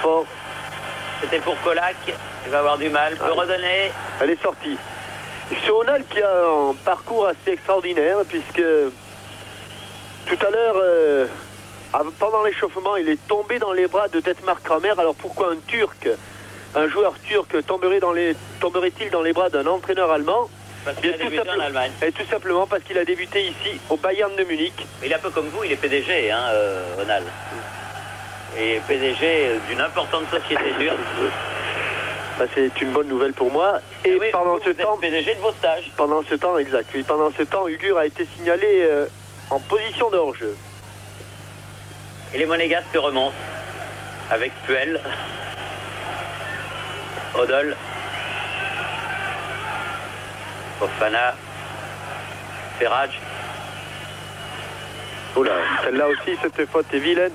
Fort. C'était pour Colac, il va avoir du mal, peut redonner. Elle est sortie. C'est Onal qui a un parcours assez extraordinaire puisque tout à l'heure, pendant l'échauffement, il est tombé dans les bras de Detmar Kramer. Alors pourquoi un joueur turc tomberait-il dans les bras d'un entraîneur allemand? Parce qu'il a débuté en Allemagne. Et tout simplement parce qu'il a débuté ici, au Bayern de Munich. Il est un peu comme vous, il est PDG, hein, Ronald. Et PDG d'une importante société turque. C'est une bonne nouvelle pour moi. Et oui, pendant ce êtes temps, PDG de vos stages. Pendant ce temps, exact. Oui, pendant ce temps, Ugur a été signalé en position de hors-jeu. Et les Monégasques remontent avec Puel, Odol, Fofana, Ferraj. Oula, celle-là aussi, cette faute est vilaine.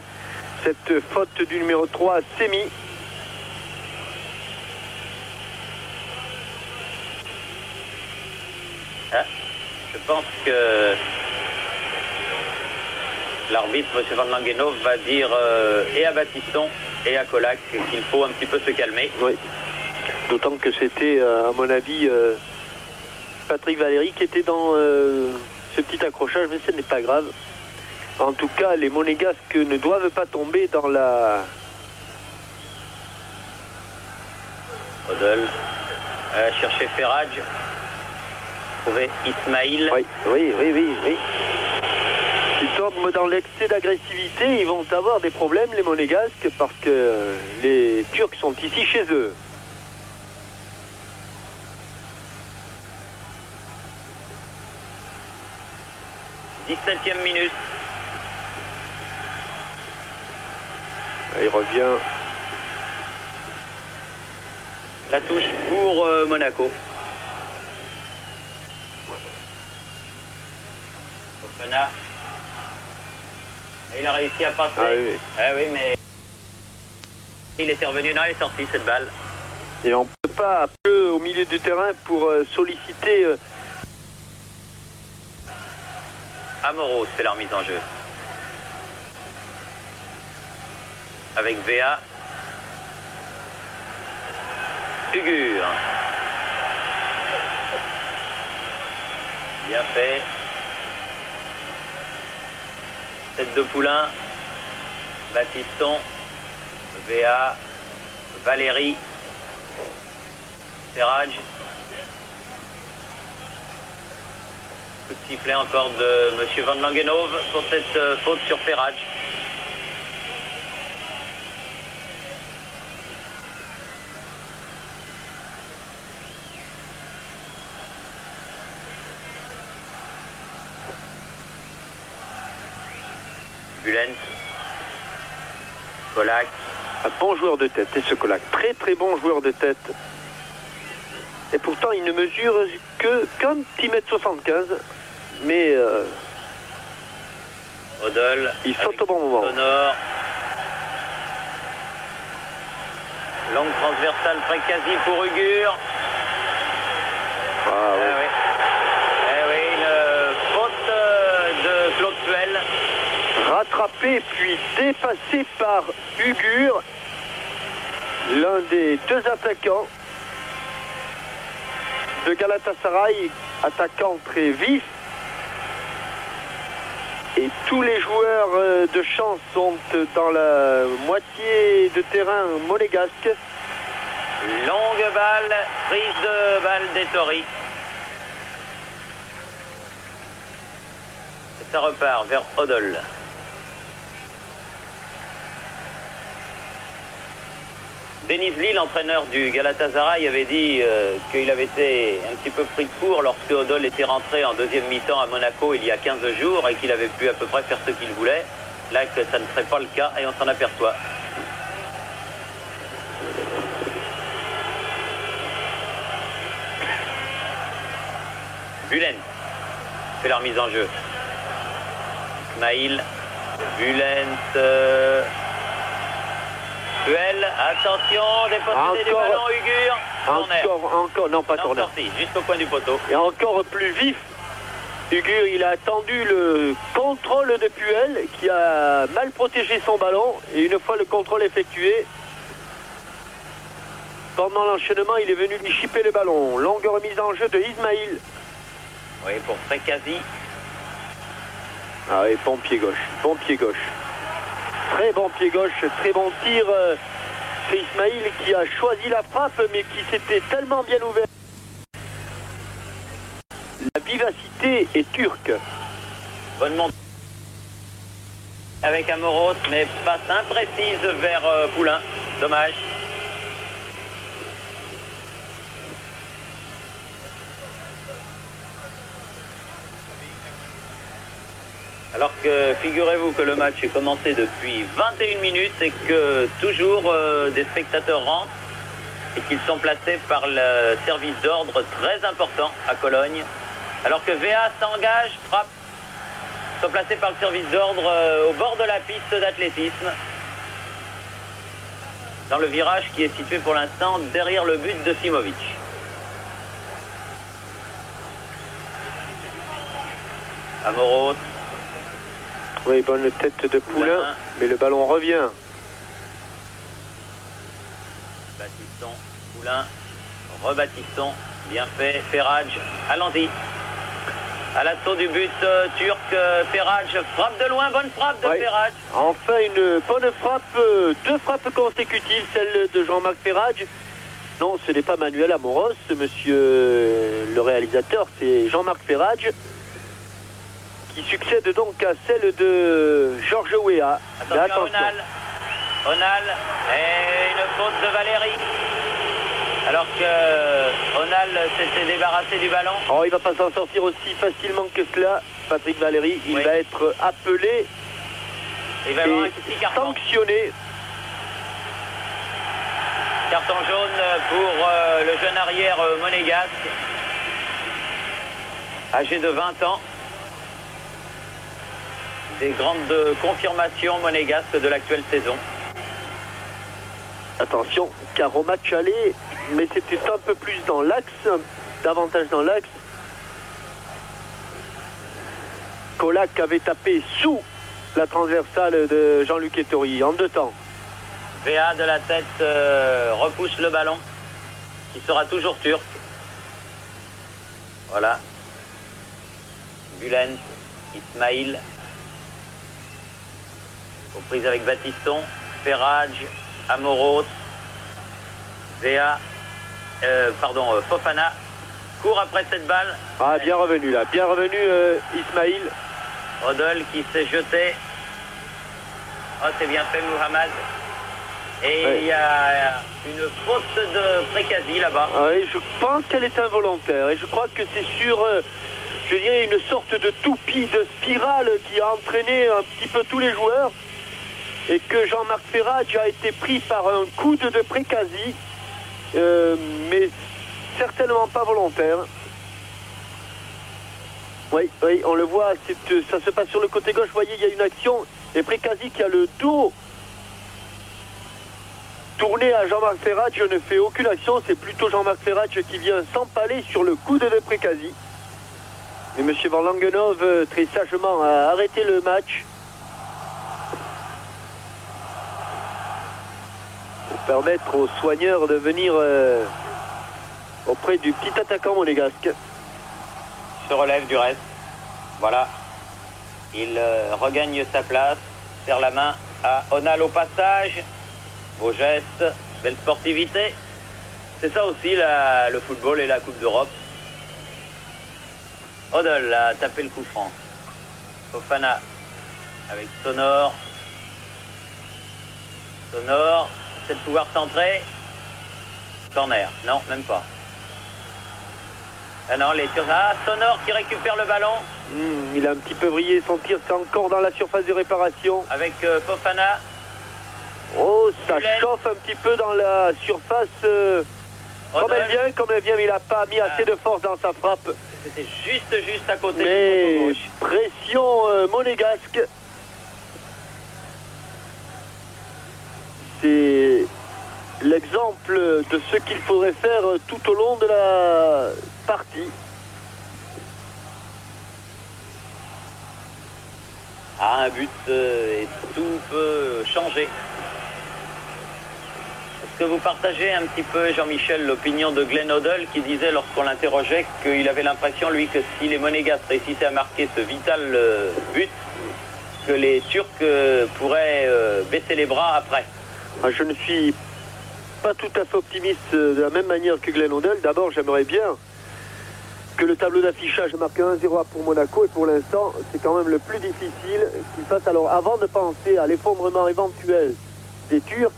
Cette faute du numéro 3, Semi. Ah, je pense que l'arbitre, M. Van Langenhoven, va dire et à Baptiston et à Colac qu'il faut un petit peu se calmer. Oui, d'autant que c'était, à mon avis, Patrick Valéry qui était dans ce petit accrochage, mais ce n'est pas grave. En tout cas, les Monégasques ne doivent pas tomber dans la... Odol chercher Ferraj, trouver Ismail. Oui. S'ils tombent dans l'excès d'agressivité, ils vont avoir des problèmes, les Monégasques, parce que les Turcs sont ici chez eux. « 17e minute. Il revient. La touche pour Monaco. Fofana. Il a réussi à passer. Ah oui. Ah oui, mais il était revenu dans les sorties, cette balle. Et on ne peut pas appeler au milieu du terrain pour solliciter... Amoros fait la remise en jeu. Avec VA. Ugur. Bien fait. Tête de poulain. Baptiston. VA. Valéry. Ferraj. Coup de sifflet encore de M. Van Langenhoven pour cette faute sur Ferraj. Bulens, Colac. Un bon joueur de tête, et ce Colac, très bon joueur de tête. Et pourtant, il ne mesure qu'un petit mètre 75, mais Odol. Il saute au bon moment. Sonore. Longue transversale très quasi pour Ugur. Ah, oui. Oui, une faute de Claude Puel. Rattrapé puis dépassé par Ugur, l'un des deux attaquants de Galatasaray, attaquant très vif. Et tous les joueurs de champ sont dans la moitié de terrain monégasque. Longue balle, prise de balle d'Ettori. Ça repart vers Odol. Denis Lee, l'entraîneur du Galatasaray, avait dit qu'il avait été un petit peu pris de court lorsque Odol était rentré en deuxième mi-temps à Monaco il y a 15 jours et qu'il avait pu à peu près faire ce qu'il voulait. Là, que ça ne serait pas le cas et on s'en aperçoit. Bulens fait la remise en jeu. Ismail, Bulens... Puel, attention, dépossédé du ballon, Ugur. Encore, non pas tourner. Sorti, jusqu'au point du poteau. Et encore plus vif, Ugur, il a attendu le contrôle de Puel qui a mal protégé son ballon. Et une fois le contrôle effectué, pendant l'enchaînement, il est venu lui chipper le ballon. Longue remise en jeu de Ismail. Oui, pour Précasi. Ah oui, bon pied gauche, bon pied gauche. Très bon pied gauche, très bon tir. C'est Ismail qui a choisi la frappe, mais qui s'était tellement bien ouvert. La vivacité est turque. Bonne montée avec Amoros, mais passe imprécise vers Poulain. Dommage. Alors que figurez-vous que le match est commencé depuis 21 minutes et que toujours des spectateurs rentrent et qu'ils sont placés par le service d'ordre très important à Cologne. Alors que VA s'engage, frappe, sont placés par le service d'ordre au bord de la piste d'athlétisme. Dans le virage qui est situé pour l'instant derrière le but de Simovic. Amoros. Oui, bonne tête de Poulain, mais le ballon revient. Baptiston, Poulain, rebaptiston, bien fait, Ferraj, allons-y. À l'assaut du but turc, Ferraj, frappe de loin, bonne frappe de Ferraj. Enfin une bonne frappe, deux frappes consécutives, celle de Jean-Marc Ferraj. Non, ce n'est pas Manuel Amoros, monsieur le réalisateur, c'est Jean-Marc Ferraj, qui succède donc à celle de Georges Weah. Attention, Onal, et une faute de Valérie. Alors que Onal s'était débarrassé du ballon. Oh, il ne va pas s'en sortir aussi facilement que cela, Patrick Valéry. Il va être appelé il va avoir un petit carton. Sanctionné. Carton jaune pour le jeune arrière monégasque, âgé de 20 ans. Des grandes confirmations monégasques de l'actuelle saison. Attention, car au match aller, mais c'était un peu plus dans l'axe, davantage dans l'axe. Colac avait tapé sous la transversale de Jean-Luc Ettori en deux temps. VA de la tête repousse le ballon, qui sera toujours turc. Voilà. Bülent, Ismail. Aux prises avec Baptiston, Ferraj, Amoros, VA, Fofana, court après cette balle. Ah, bien revenu là, bien revenu Ismail. Odol qui s'est jeté. Oh, c'est bien fait Mohamed. Et il y a une faute de Précasi là-bas. Oui, je pense qu'elle est involontaire et je crois que c'est sur, je dirais, une sorte de toupie, de spirale qui a entraîné un petit peu tous les joueurs. Et que Jean-Marc Ferraj a été pris par un coude de Précasi, mais certainement pas volontaire. Oui, on le voit, ça se passe sur le côté gauche, vous voyez, il y a une action, et Précasi qui a le dos tourné à Jean-Marc Ferraj ne fait aucune action, c'est plutôt Jean-Marc Ferraj qui vient s'empaler sur le coude de Précasi. Et M. Van Langenhove, très sagement, a arrêté le match. Permettre aux soigneurs de venir auprès du petit attaquant monégasque. Se relève du reste. Voilà. Il regagne sa place. Serre la main à Onal au passage. Beau geste. Belle sportivité. C'est ça aussi le football et la Coupe d'Europe. Odol a tapé le coup franc. Fofana avec Sonor. C'est de pouvoir centrer. Corner. Non, même pas. Ah non, les Turcs. Ah, Sonor qui récupère le ballon. Il a un petit peu brillé son tir, c'est encore dans la surface de réparation. Avec Fofana. Oh, ça chauffe un petit peu dans la surface. Comme elle vient, mais il n'a pas mis assez de force dans sa frappe. C'était juste à côté mais du gauche. Pression monégasque. C'est l'exemple de ce qu'il faudrait faire tout au long de la partie. Ah, un but et tout peut changer. Est-ce que vous partagez un petit peu, Jean-Michel, l'opinion de Glenn Hoddle qui disait lorsqu'on l'interrogeait qu'il avait l'impression, lui, que si les Monégasques réussissaient à marquer ce vital but, que les Turcs pourraient baisser les bras après? Je ne suis pas tout à fait optimiste de la même manière que Glenn Hoddle. D'abord, j'aimerais bien que le tableau d'affichage marque 1-0 pour Monaco, et pour l'instant, c'est quand même le plus difficile qu'il fasse. Alors, avant de penser à l'effondrement éventuel des Turcs,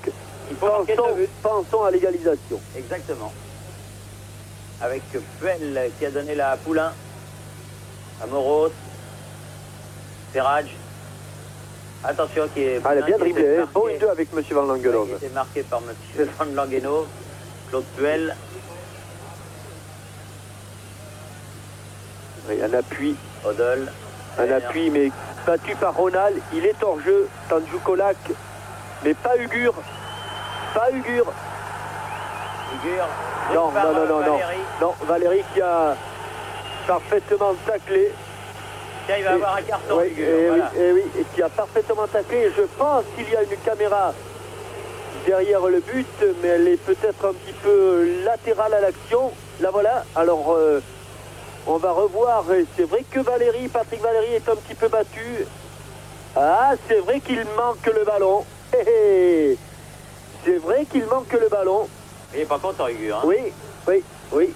pensons à l'égalisation. Exactement. Avec Puel qui a donné la Poulain, Amoros, Ferraj. Attention qui est... Elle a bien dribblé, bon 1-2 avec M. Van Langenhove. Qui était marqué par M. Van Langenhove, Claude Puel. Oui, un appui. Hoddle. Un appui, mais battu par Ronald. Il est hors jeu, Tanju Kolak, mais pas Ugur. Pas Ugur. Ugur. Non, non, Valérie qui a parfaitement taclé. Tiens, il va avoir un carton, oui, Ugur. Voilà. Oui, et qui a parfaitement taclé. Et je pense qu'il y a une caméra derrière le but, mais elle est peut-être un petit peu latérale à l'action. La voilà. Alors, on va revoir. C'est vrai que Patrick Valéry est un petit peu battu. Ah, c'est vrai qu'il manque le ballon. C'est vrai qu'il manque le ballon. Il n'est pas content, Ugur. Hein. Oui.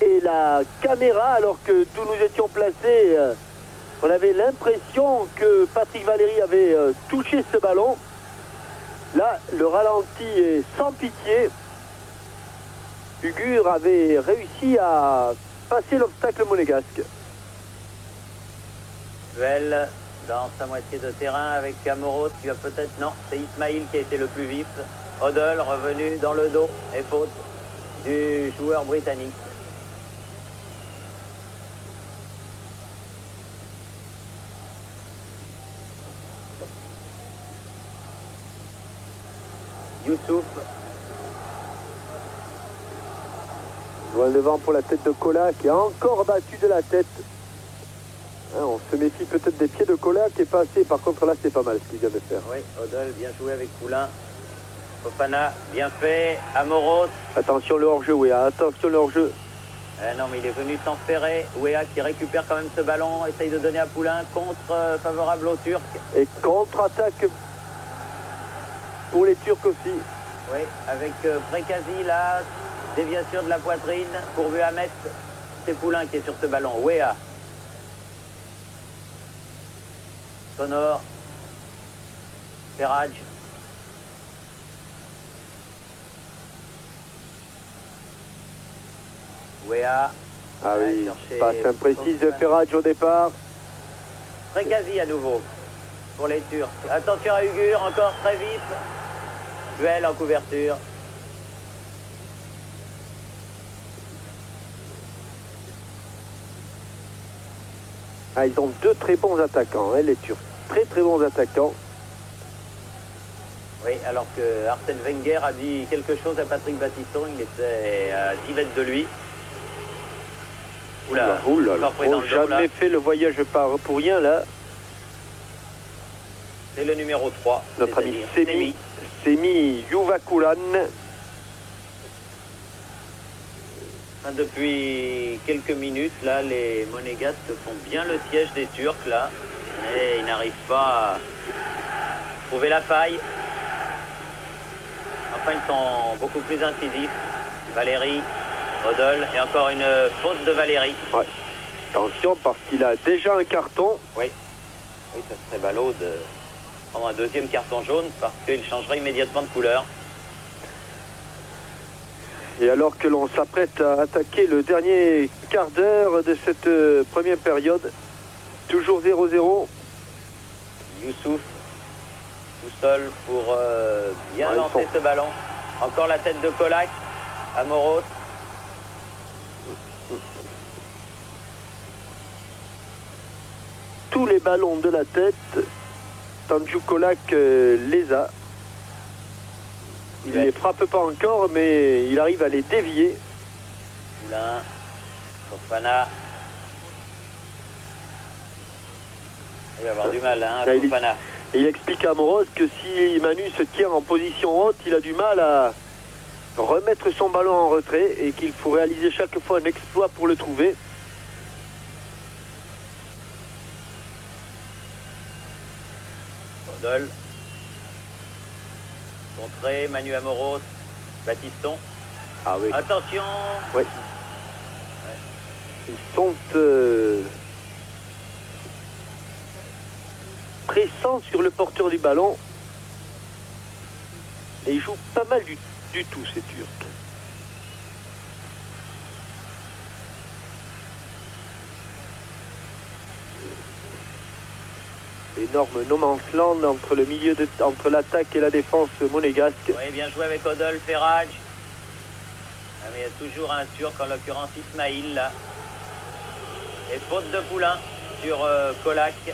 Et la caméra, alors que d'où nous étions placés, on avait l'impression que Patrick Valéry avait touché ce ballon. Là, le ralenti est sans pitié. Ugur avait réussi à passer l'obstacle monégasque. Puel dans sa moitié de terrain avec Amoros qui va peut-être... Non, c'est Ismail qui a été le plus vif. Hoddle revenu dans le dos et faute du joueur britannique. Youssouf. Loin devant pour la tête de Kola qui a encore battu de la tête. On se méfie peut-être des pieds de Kola qui est passé. Par contre là c'est pas mal ce qu'il vient de faire. Oui, Hoddle bien joué avec Poulain. Fofana bien fait. Amoros. Attention le hors-jeu, oui, attention le hors-jeu. Non mais il est venu s'enferrer. Ouéa qui récupère quand même ce ballon. Essaye de donner à Poulain. Contre favorable aux Turcs. Et contre-attaque pour les Turcs aussi. Oui, avec Prekazi là. Déviation de la poitrine pourvu à mettre. C'est Poulain qui est sur ce ballon. Ouéa. Sonore. Ferraj. Ouéa. Ah oui, passe imprécise de Ferraj au départ. Prekazi à nouveau pour les Turcs. Attention à Ugur, encore très vif. Puel en couverture. Ah, ils ont deux très bons attaquants, hein, les Turcs. Très bons attaquants. Oui, alors que Arsène Wenger a dit quelque chose à Patrick Battiston, il était à 10 mètres de lui. Oula, jamais fait le voyage pour rien là. C'est le numéro 3. Notre ami Semi Yuvakulan. Depuis quelques minutes, là, les Monégasques font bien le siège des Turcs, là. Mais ils n'arrivent pas à trouver la faille. Enfin, ils sont beaucoup plus incisifs. Valéry, Hoddle, et encore une faute de Valéry. Ouais. Attention, parce qu'il a déjà un carton. Oui, ça serait ballot de prendre un deuxième carton jaune, parce qu'il changerait immédiatement de couleur. Et alors que l'on s'apprête à attaquer le dernier quart d'heure de cette première période, toujours 0-0. Youssouf, tout seul pour bien lancer ce ballon. Encore la tête de Kolak, Amoros. Tous les ballons de la tête, Tanju Kolak les a. Il ne les frappe pas encore, mais il arrive à les dévier. Poulain, Fofana. Il va avoir du mal, hein, Fofana. Et il explique à Amoros que si Manu se tient en position haute, il a du mal à remettre son ballon en retrait et qu'il faut réaliser chaque fois un exploit pour le trouver. Odol. Contré, Manu Amoros, Baptiston. Ah oui. Attention. Oui. Ils sont pressants sur le porteur du ballon. Et ils jouent pas mal du tout, ces Turcs. Énorme no man's land entre le milieu entre l'attaque et la défense monégasque. Oui, bien joué avec Odol, Ferraj. Ah, mais il y a toujours un Turc, en l'occurrence Ismail, là. Et faute de Poulain sur Kolak. Ils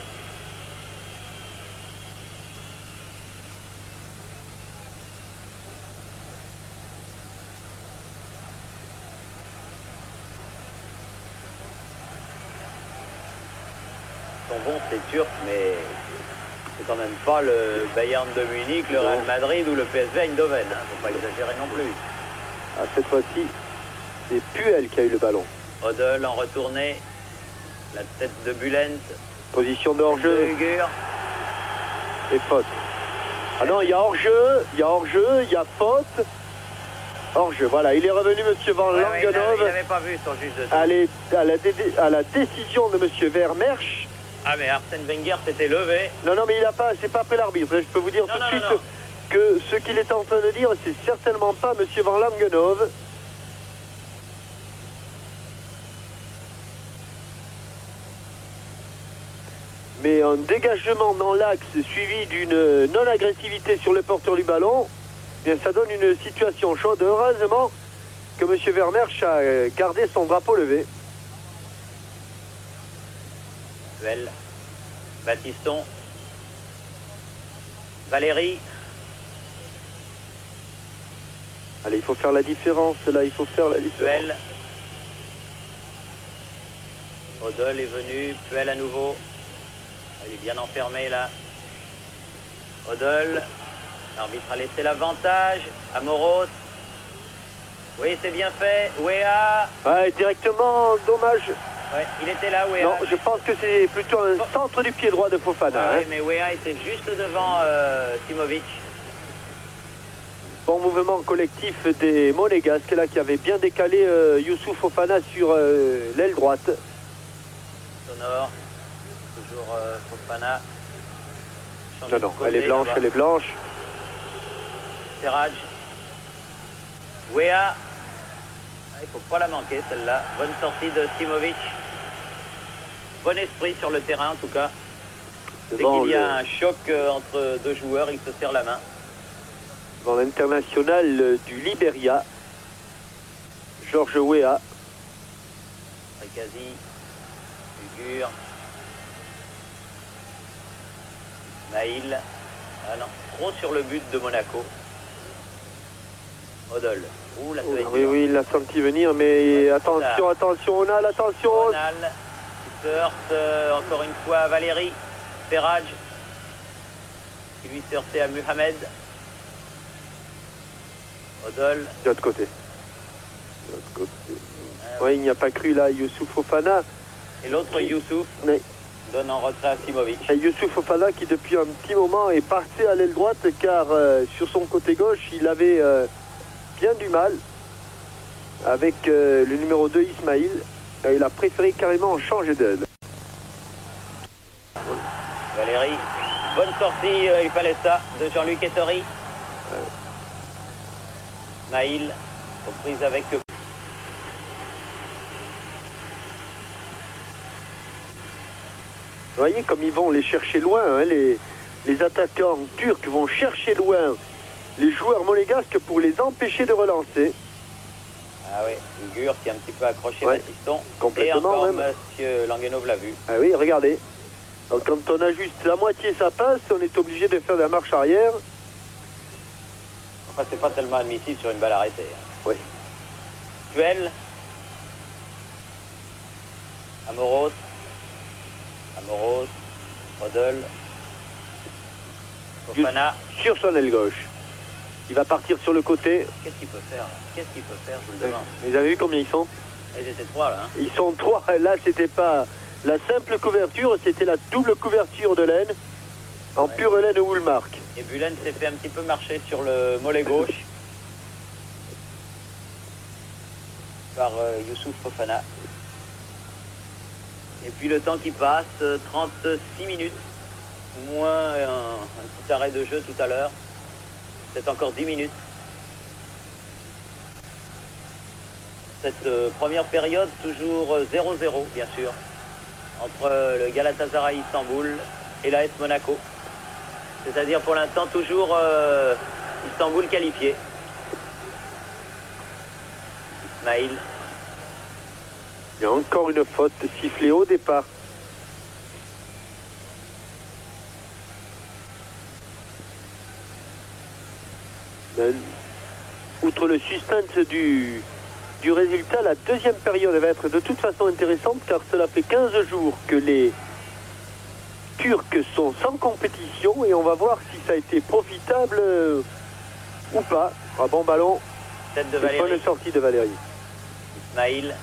sont bons ces Turcs, mais c'est quand même pas le Bayern de Munich, le Real Madrid ou le PSV Eindhoven. Hein. Faut pas exagérer non plus. Ah, cette fois-ci, c'est Puel qui a eu le ballon. Odol en retournée. La tête de Bulent. Position de hors-jeu. Hugur. Et faute. Ah non, il y a hors-jeu, il y a faute. Hors-jeu, voilà. Il est revenu, monsieur Van Langenhove. Il n'avait pas vu son juge de à la décision de monsieur Vermersch. Ah, mais Arsène Wenger s'était levé. Non, mais il a pas, c'est pas après l'arbitre. Je peux vous dire tout de suite que ce qu'il est en train de dire, c'est certainement pas monsieur Van Langenhove. Mais un dégagement dans l'axe suivi d'une non-agressivité sur le porteur du ballon, bien ça donne une situation chaude. Heureusement que M. Vermersch a gardé son drapeau levé. Duel. Baptiston. Valérie. Allez, il faut faire la différence là, il faut faire la différence. Puel. Odol est venu. Puel à nouveau. Il est bien enfermé là. Odol. L'arbitre a laissé l'avantage. Amoros. Oui, c'est bien fait. Wea. Ouais, directement, dommage. Ouais, il était là, Wea. Non, je pense que c'est plutôt un centre du pied droit de Fofana. Oui, mais Wea était juste devant Simovic. Bon mouvement collectif des Monégasques là qui avait bien décalé Youssouf Fofana sur l'aile droite. Sonore. Toujours Fofana. Non, elle est blanche, elle est blanche. Serraj. Wea. Il faut pas la manquer celle-là. Bonne sortie de Simovic. Bon esprit sur le terrain en tout cas. Dès qu'il y a un choc entre deux joueurs, il se serre la main. Dans l'international du Libéria, Georges Weah. Rekazi. Hugur. Maïl. Ah non, trop sur le but de Monaco. Odol. Ouh, la oui, il l'a senti venir, mais attention, attention, Onal, attention. Onal, qui se heurte encore une fois à Valérie. Ferraj, qui lui s'est heurté à Mohamed. Odol. De l'autre côté. Oui, il n'y a pas cru là, Youssouf Fofana. Et l'autre Youssouf donne en retrait à Simovic. Et Youssouf Fofana qui depuis un petit moment est passé à l'aile droite car sur son côté gauche, il avait bien du mal avec le numéro 2 Ismail. Il a préféré carrément changer d'aile. Valérie, bonne sortie, il fallait ça, de Jean-Luc Ettori. Maïl, reprise avec... Vous voyez comme ils vont les chercher loin, hein, les attaquants turcs vont chercher loin les joueurs monégasques pour les empêcher de relancer. Ah oui, Hugur qui a un petit peu accroché Baptiston. Complètement. Et encore même. Monsieur Langenhove l'a vu. Ah oui, regardez. Donc quand on a juste la moitié sa passe, on est obligé de faire de la marche arrière. Enfin, c'est pas tellement admissible sur une balle arrêtée. Oui. Puel. Amoros. Amoros. Odol. Fofana. Sur son aile gauche. Il va partir sur le côté. Qu'est-ce qu'il peut faire? Qu'est-ce qu'il peut faire, je vous le demande. Vous avez vu combien ils sont? Ils étaient 3 là. Hein. Ils sont 3. Là, c'était pas la simple couverture, c'était la double couverture de laine. En pure laine Woolmark. Et Bullen s'est fait un petit peu marcher sur le mollet gauche. Par Youssouf Fofana. Et puis le temps qui passe, 36 minutes. Moins un petit arrêt de jeu tout à l'heure. C'est encore 10 minutes. Cette première période, toujours 0-0, bien sûr, entre le Galatasaray Istanbul et l'AS Monaco. C'est-à-dire pour l'instant toujours Istanbul qualifié. Ismail. Il y a encore une faute sifflée au départ. Ben, outre le suspense du résultat, la deuxième période va être de toute façon intéressante car cela fait 15 jours que les Turcs sont sans compétition et on va voir si ça a été profitable ou pas. Un bon ballon. Tête de Valérie. Bonne sortie de Valérie. Ismail.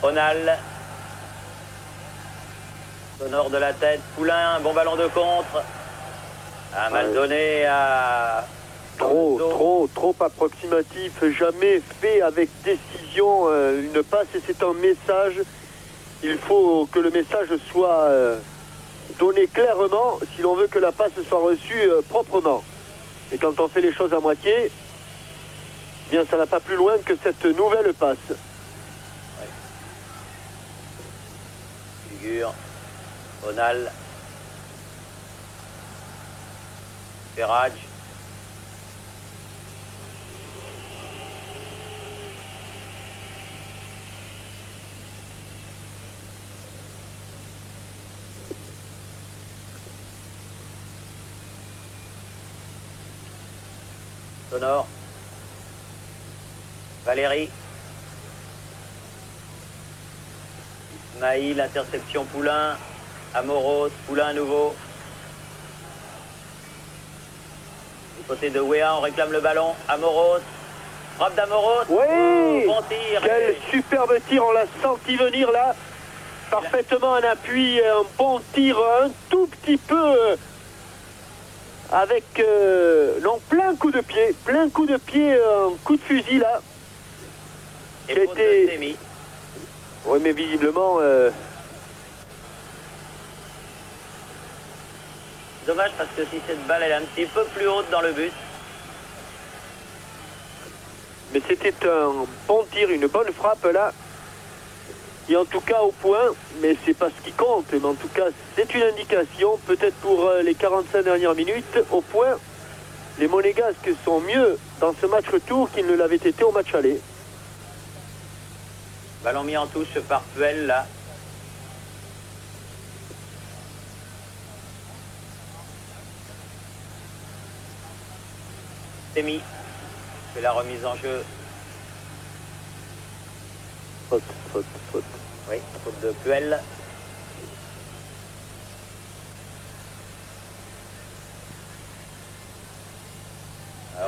Ronald. Sonore de la tête. Poulain, bon ballon de contre. Ah, mal donné à... Trop approximatif, jamais fait avec décision une passe et c'est un message. Il faut que le message soit donné clairement si l'on veut que la passe soit reçue proprement. Et quand on fait les choses à moitié, eh bien ça n'a pas plus loin que cette nouvelle passe. Ouais. Figure. Ronald. Ferrage. Sonore. Valérie. Ismail, interception Poulain. Amoros, Poulain à nouveau. Du côté de Wea, on réclame le ballon. Amoros. Frappe d'Amoros. Oui, bon tir. Quel superbe tir, on l'a senti venir là. Parfaitement un appui, un bon tir, un tout petit peu avec non, plein coup de pied, un coup de fusil là. Et faute de Semi. Oui, mais visiblement Dommage parce que si cette balle elle est un petit peu plus haute dans le but. mais c'était un bon tir, une bonne frappe là. Et en tout cas au point, mais c'est pas ce qui compte, mais en tout cas c'est une indication, peut-être pour les 45 dernières minutes, au point, les Monégasques sont mieux dans ce match retour qu'ils ne l'avaient été au match aller. Ballon mis en touche par Puel là. Semi fait la remise en jeu. Faute. Oui, faute de Puel.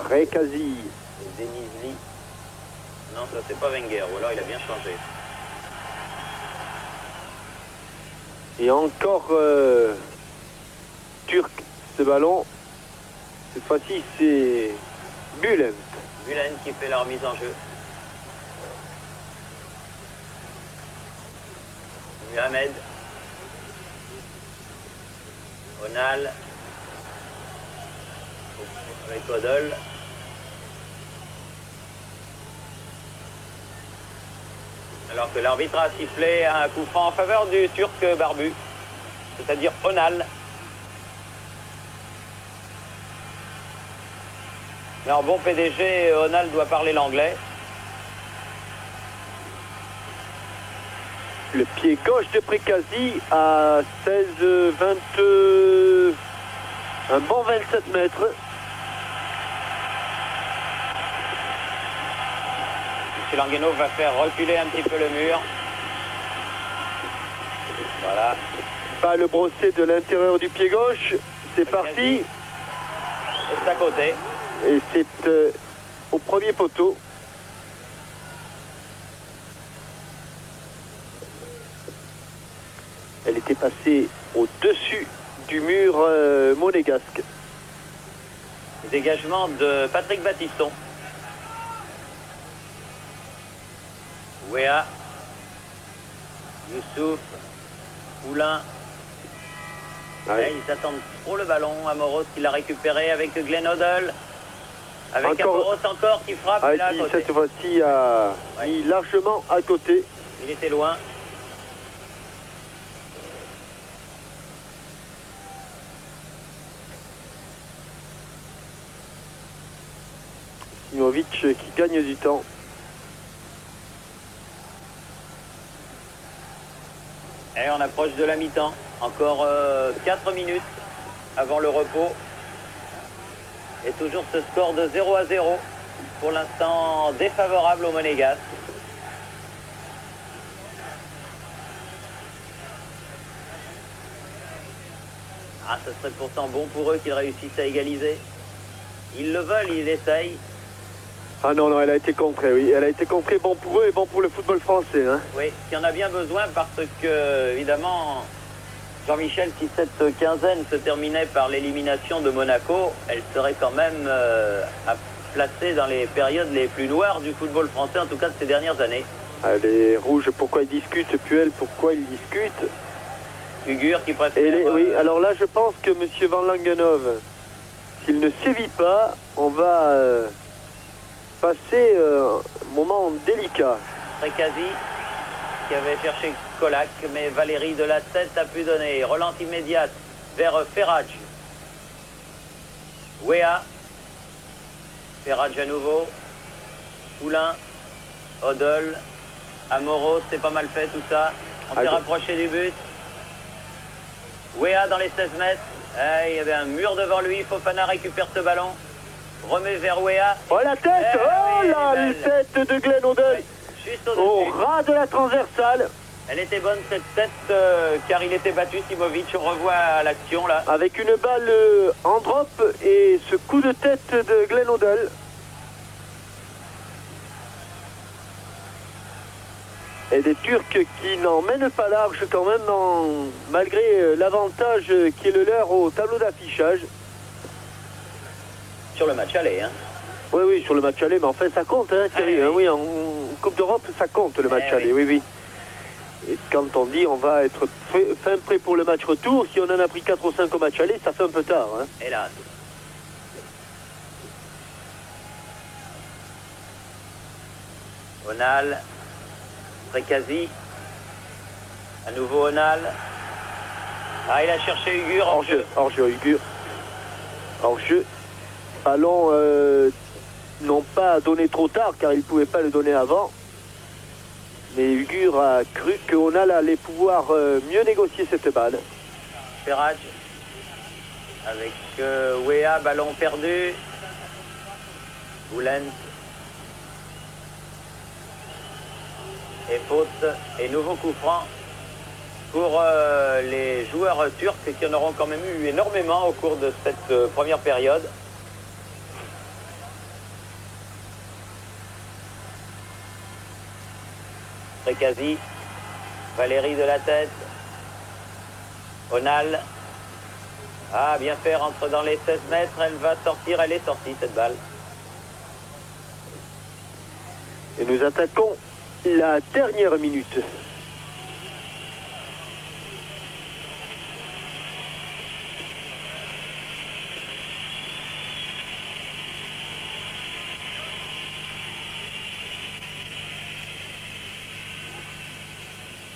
Rekazi. Denizli. Non, ça c'est pas Wenger, ou alors il a bien changé. Et encore turc ce ballon. Cette fois-ci c'est Bullen. Bullen qui fait la remise en jeu. Mohamed. Onal. Avec Odol. Alors que l'arbitre a sifflé un coup franc en faveur du Turc barbu, c'est-à-dire Onal. Mais en bon PDG, Onal doit parler l'anglais. Le pied gauche de Précasi à 16, 20, un bon 27 mètres. Langueno va faire reculer un petit peu le mur. Voilà. Pas le brosser de l'intérieur du pied gauche. C'est parti. Et c'est à côté. Et c'est au premier poteau. Elle était passée au-dessus du mur monégasque. Dégagement de Patrick Battiston. Wea, Youssouf, Poulain. Ouais. Ils attendent trop le ballon. Amoros qui l'a récupéré avec Glenn Hoddle. Avec Encore. Amoros encore qui frappe. Ah, Et là, à qui côté. cette fois-ci a mis largement à côté. Il était loin. Simovic qui gagne du temps. Et on approche de la mi-temps. Encore 4 minutes avant le repos. Et toujours ce score de 0-0. Pour l'instant défavorable au Monégasque. Ah, ce serait pourtant bon pour eux qu'ils réussissent à égaliser. Ils le veulent, ils essayent. Ah non, non, elle a été contrée, oui. Elle a été contrée, bon pour eux et bon pour le football français. Hein. Oui, il y en a bien besoin parce que, évidemment, Jean-Michel, si cette quinzaine se terminait par l'élimination de Monaco, elle serait quand même placée dans les périodes les plus noires du football français, en tout cas de ces dernières années. Elle est rouge, pourquoi ils discutent, Puel, pourquoi ils discutent. Ugur qui préfère... Oui, alors là, je pense que M. Van Langenhove, s'il ne sévit pas, on va passer un moment délicat. Trécasi qui avait cherché Colac, mais Valérie de la tête a pu donner. Relance immédiate vers Ferrage. Wea. Ferrage à nouveau. Poulain. Hoddle. Amoros, c'est pas mal fait tout ça. On s'est rapproché du but. Wea dans les 16 mètres. Il y avait un mur devant lui. Fofana récupère ce ballon. Remet vers Wea. Oh la tête, oui, là, elle est la belle. tête de Glenn Hoddle, Juste au au-dessus. ras de la transversale, Elle était bonne cette tête car il était battu Simovic. On revoit l'action là. avec une balle en drop et ce coup de tête de Glenn Hoddle. Et des Turcs qui n'emmènent pas large quand même, malgré l'avantage qui est le leur au tableau d'affichage. Sur le match aller, hein. Oui, oui, sur le match aller, mais enfin ça compte, hein, Thierry. Ah, oui. Oui, en Coupe d'Europe, ça compte le match aller, oui, oui. Et quand on dit on va être fin prêt pour le match retour, si on en a pris 4 ou 5 au match aller, ça fait un peu tard. Hein. Hélas. Onal. Trécasi. À nouveau Onal. Ah, il a cherché Ugur. Hors-jeu, Ugur. Hors-jeu. Ballon non pas donné trop tard, car il ne pouvait pas le donner avant. Mais Ugur a cru qu'Onal allait pouvoir mieux négocier cette balle. Ferrage. Avec Wea, ballon perdu. Boulen. Et faute. Et nouveau coup franc pour les joueurs turcs qui en auront quand même eu énormément au cours de cette première période. Trécasi. Valérie de la tête. Onal. Ah, bien fait, rentre dans les 16 mètres. Elle va sortir. Elle est sortie, cette balle. Et nous attaquons la dernière minute.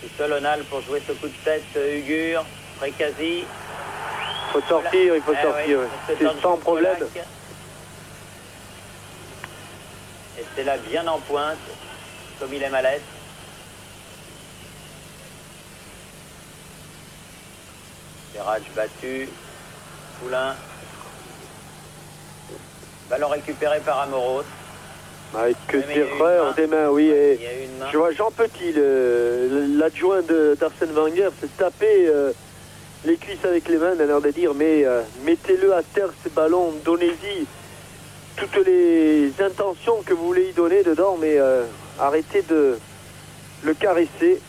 Tout seul Onal pour jouer ce coup de tête. Ugur. Trécasi. Il faut sortir, il faut sortir. Oui, c'est sans problème. Et c'est là bien en pointe, comme il aime à l'être. Ferrage battu. Poulain. Ballon récupéré par Amoros. Avec Oui, mais il y a eu erreur une des mains, oui. Et Il y a eu une main. je vois Jean Petit, l'adjoint d'Arsène Wenger, s'est tapé les cuisses avec les mains, on a l'air de dire, mais mettez-le à terre ce ballon, donnez-y toutes les intentions que vous voulez y donner dedans, mais arrêtez de le caresser.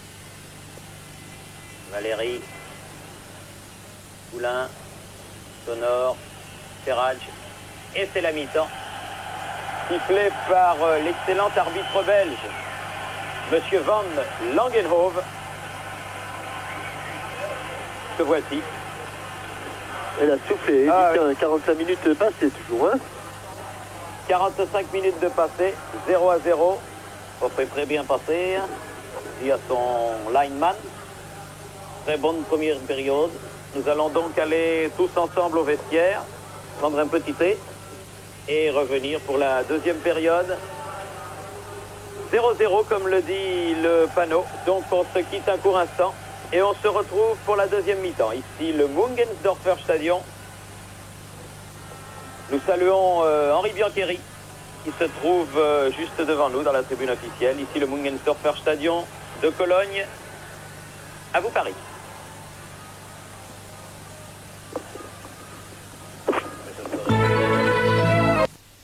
Valérie, Poulain, Sonor, Ferrage, et c'est la mi-temps. Sifflé par l'excellent arbitre belge, Monsieur Van Langenhove. Que voici. Elle a soufflé, Ah, 45 minutes passées toujours, hein. 45 minutes de passé, 0-0. Au fait très bien passé. Il y a son lineman. Très bonne première période. Nous allons donc aller tous ensemble au vestiaire, prendre un petit thé et revenir pour la deuxième période. 0-0 comme le dit le panneau. Donc on se quitte un court instant et on se retrouve pour la deuxième mi-temps. Ici le Mungensdorfer Stadion. Nous saluons Henri Biancheri qui se trouve juste devant nous dans la tribune officielle. Ici le Mungensdorfer Stadion de Cologne. À vous Paris.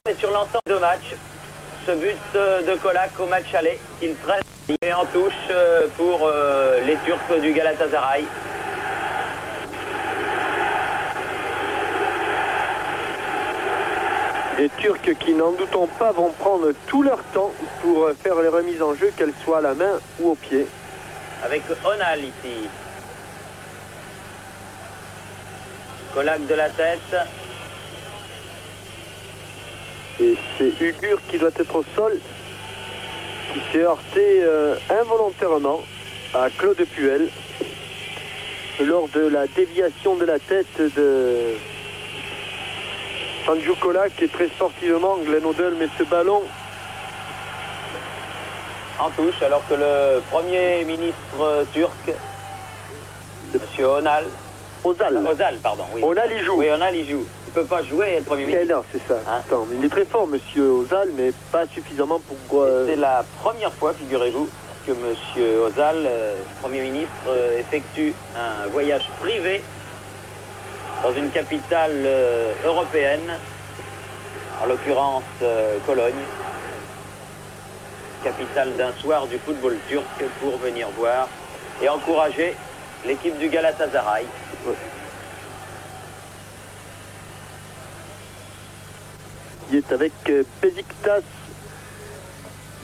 Et sur l'ensemble de match, ce but de Kolak au match aller, il traite et en touche pour les Turcs du Galatasaray. Les Turcs qui, n'en doutons pas, vont prendre tout leur temps pour faire les remises en jeu, qu'elles soient à la main ou au pied. Avec Onal ici. Kolak de la tête. Et c'est Ugur qui doit être au sol, qui s'est heurté involontairement à Claude Puel lors de la déviation de la tête de Tanju Kolak, et très sportivement Glenn Hoddle met ce ballon En touche, alors que le Premier ministre turc, M. Onal, Ozal, pardon. Oui. Onal y joue. Oui, Onal y joue. Il ne peut pas jouer, le Premier ministre. Non, c'est ça. Hein? Attends, il est très fort, monsieur Ozal, mais pas suffisamment pour... C'est la première fois, figurez-vous, que M. Ozal, Premier ministre, effectue un voyage privé dans une capitale européenne, en l'occurrence Cologne, capitale d'un soir du football turc, pour venir voir et encourager l'équipe du Galatasaray. Ouais. Il est avec Beşiktaş,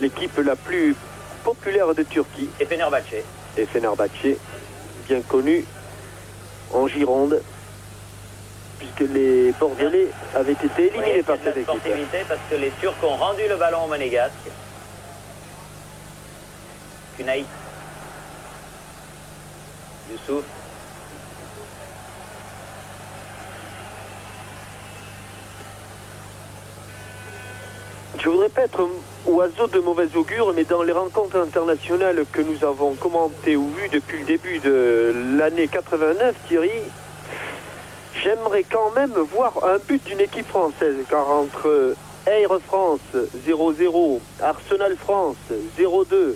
l'équipe la plus populaire de Turquie. Et Fenerbahçe. Et Fenerbahçe, bien connu en Gironde, puisque les Bordelais avaient été éliminés par cette équipe. Sportivité parce que les Turcs ont rendu le ballon au Monégasque. Cunait. Youssouf. Je voudrais pas être oiseau de mauvais augure, mais dans les rencontres internationales que nous avons commentées ou vues depuis le début de l'année 89, Thierry, j'aimerais quand même voir un but d'une équipe française, car entre Air France 0-0, Arsenal France 0-2,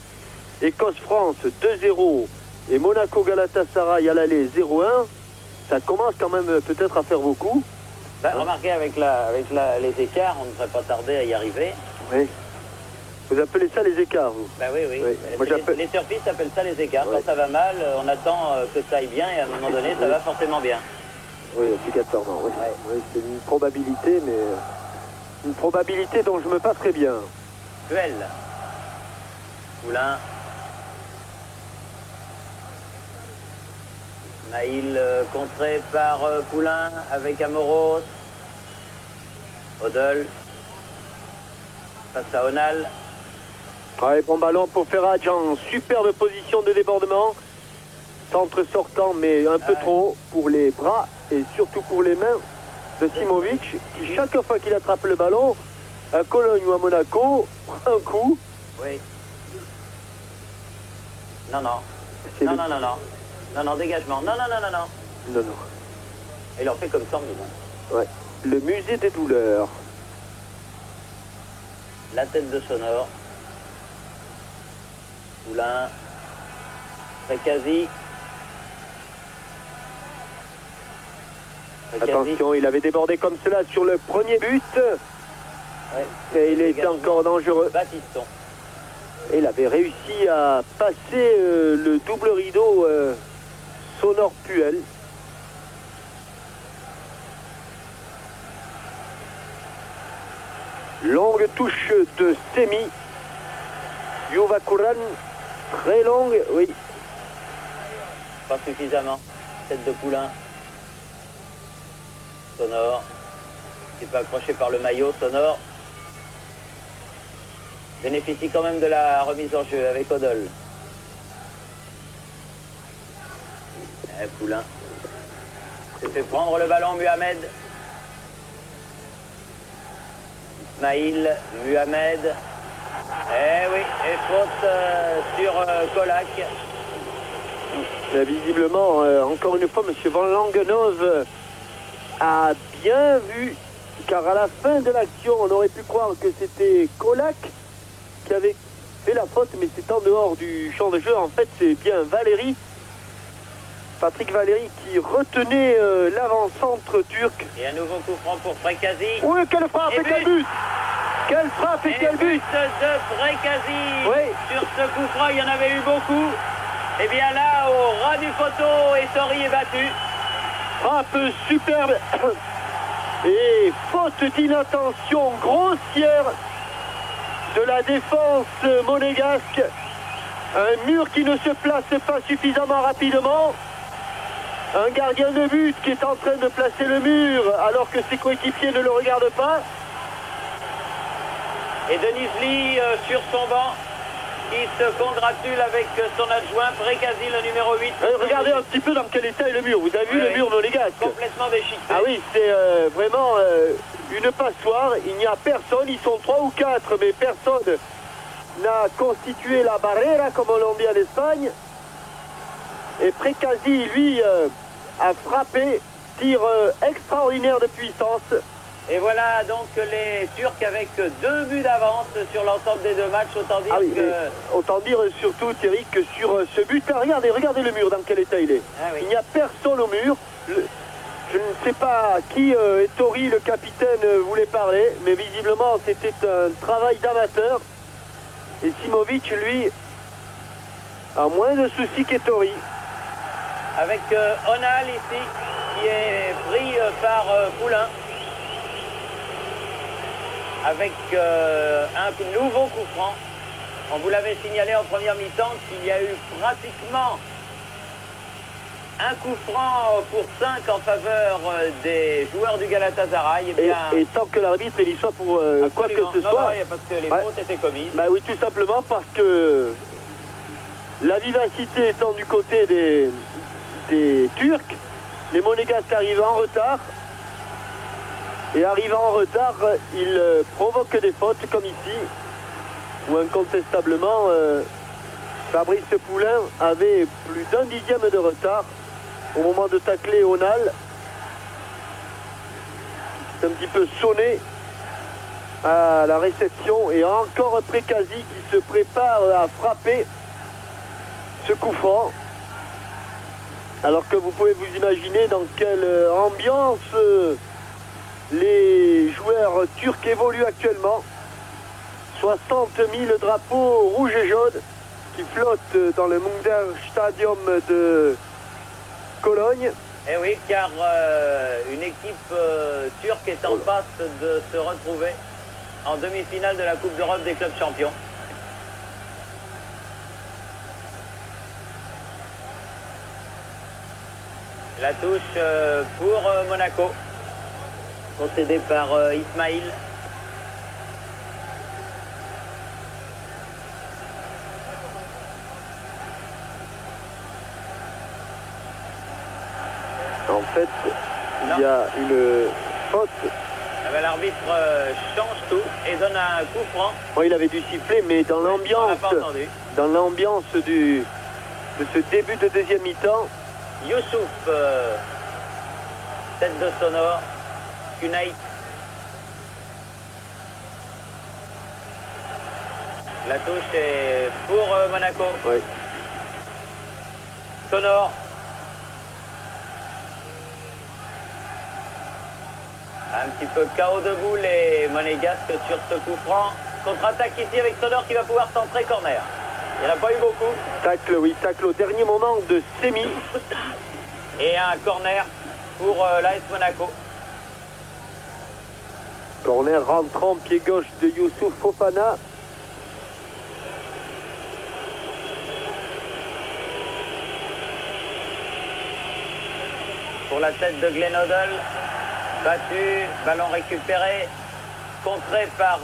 Écosse-France 2-0 et Monaco-Galatasaray à l'aller 0-1, ça commence quand même peut-être à faire beaucoup. Bah, remarquez, avec les écarts, on ne devrait pas tarder à y arriver. Oui. Vous appelez ça les écarts, vous? Bah oui, oui. Oui. Moi, Les surfistes appellent ça les écarts. Ouais. Quand ça va mal, on attend que ça aille bien et à un moment donné, ça va forcément bien. Oui, obligatoirement, oui. Ouais. Oui, c'est une probabilité, mais une probabilité dont je me passerai bien. Puel. Poulain. Naïl contré par Poulain avec Amoros. Hoddle. Face à Onal. Ouais, bon ballon pour Ferrage en superbe position de débordement. Centre sortant, mais un peu trop pour les bras et surtout pour les mains de Simovic, qui chaque fois qu'il attrape le ballon, à Cologne ou à Monaco, prend un coup. Oui. Non, non. C'est Non, le- non, non, non. Non, non, dégagement. Non, non, non, non, non. Non, non. Il en fait comme ça, Ouais. Le musée des douleurs. La tête de Sonor. Poulain. Quasi. Attention, il avait débordé comme cela sur le premier but. Ouais. Et il était encore dangereux. Baptiston. Et il avait réussi à passer le double rideau Sonor Puel. Longue touche de Semi. Yuvakuran, très longue, oui. Pas suffisamment. Tête de poulain. Sonor. Un petit peu accroché par le maillot, Sonor. Bénéficie quand même de la remise en jeu avec Odol. Poulain. S'est fait prendre le ballon, Muhammad. Ismail, Muhammad. Eh oui, et faute sur Kolak. Mais visiblement, encore une fois, M. Van Langenhove a bien vu, car à la fin de l'action, on aurait pu croire que c'était Kolak qui avait fait la faute, mais c'est en dehors du champ de jeu. En fait, c'est bien Valéry, Patrick Valéry, qui retenait l'avant-centre turc. Et un nouveau coup franc pour Prekazi. Oui, quelle frappe et quel but! Quelle frappe et quel but de Prekazi. Oui. Sur ce coup franc, il y en avait eu beaucoup. Et bien là, au ras du poteau, Ettori est battu. Frappe superbe. Et faute d'inattention grossière de la défense monégasque. Un mur qui ne se place pas suffisamment rapidement. Un gardien de but qui est en train de placer le mur alors que ses coéquipiers ne le regardent pas. Et Denizli sur son banc, qui se congratule avec son adjoint, Prekazi, le numéro 8. Regardez un petit peu dans quel état est le mur. Vous avez vu le mur monégasque? Complètement déchiqueté. Ah oui, c'est vraiment une passoire. Il n'y a personne. Ils sont 3 ou 4, mais personne n'a constitué la barrera, comme on l'a dit en Espagne. Et Prekazi, lui, a frappé. Tir extraordinaire de puissance. Et voilà donc les Turcs avec 2 buts d'avance sur l'ensemble des 2 matchs. Autant dire autant dire surtout, Thierry, que sur ce but-là, regardez le mur dans quel état il est. Ah oui. Il n'y a personne au mur. Je ne sais pas à qui Ettori, le capitaine, voulait parler, mais visiblement c'était un travail d'amateur. Et Simovic, lui, a moins de soucis qu'Ettori. Avec Onal ici, qui est pris par Poulain. Avec un nouveau coup franc. On vous l'avait signalé en première mi-temps qu'il y a eu pratiquement un coup franc pour 5 en faveur des joueurs du Galatasaray. Et tant que l'arbitre il y soit pour quoi que ce soit. Parce que les fautes étaient commises. Bah oui, tout simplement parce que la vivacité étant du côté des Turcs, les Monégasques arrivent en retard. Et arrivant en retard, il provoque des fautes comme ici, où incontestablement Fabrice Poulain avait plus d'un dixième de retard au moment de tacler Onal. C'est un petit peu sonné à la réception et encore Prekazi qui se prépare à frapper ce coup franc. Alors que vous pouvez vous imaginer dans quelle ambiance les joueurs turcs évoluent actuellement. 60 000 drapeaux rouges et jaunes qui flottent dans le Munder Stadium de Cologne. Eh oui, car une équipe turque est en passe de se retrouver en demi-finale de la Coupe d'Europe des clubs champions. La touche pour Monaco, concédée par Ismail. En fait, il y a une faute. L'arbitre change tout et donne un coup franc. Bon, il avait dû siffler, mais dans l'ambiance de ce début de deuxième mi-temps. Youssouf, tête de Sonor, Kunait. La touche est pour Monaco. Oui. Sonor. Un petit peu chaos debout les Monégasques sur ce coup franc. Contre-attaque ici avec Sonor qui va pouvoir centrer corner. Il n'y en a pas eu beaucoup. Tacle, oui, tacle au dernier moment de Semi. Et un corner pour l'AS Monaco. Corner rentrant, pied gauche de Youssouf Fofana. Pour la tête de Glenn Hoddle. Battu, ballon récupéré. Contré par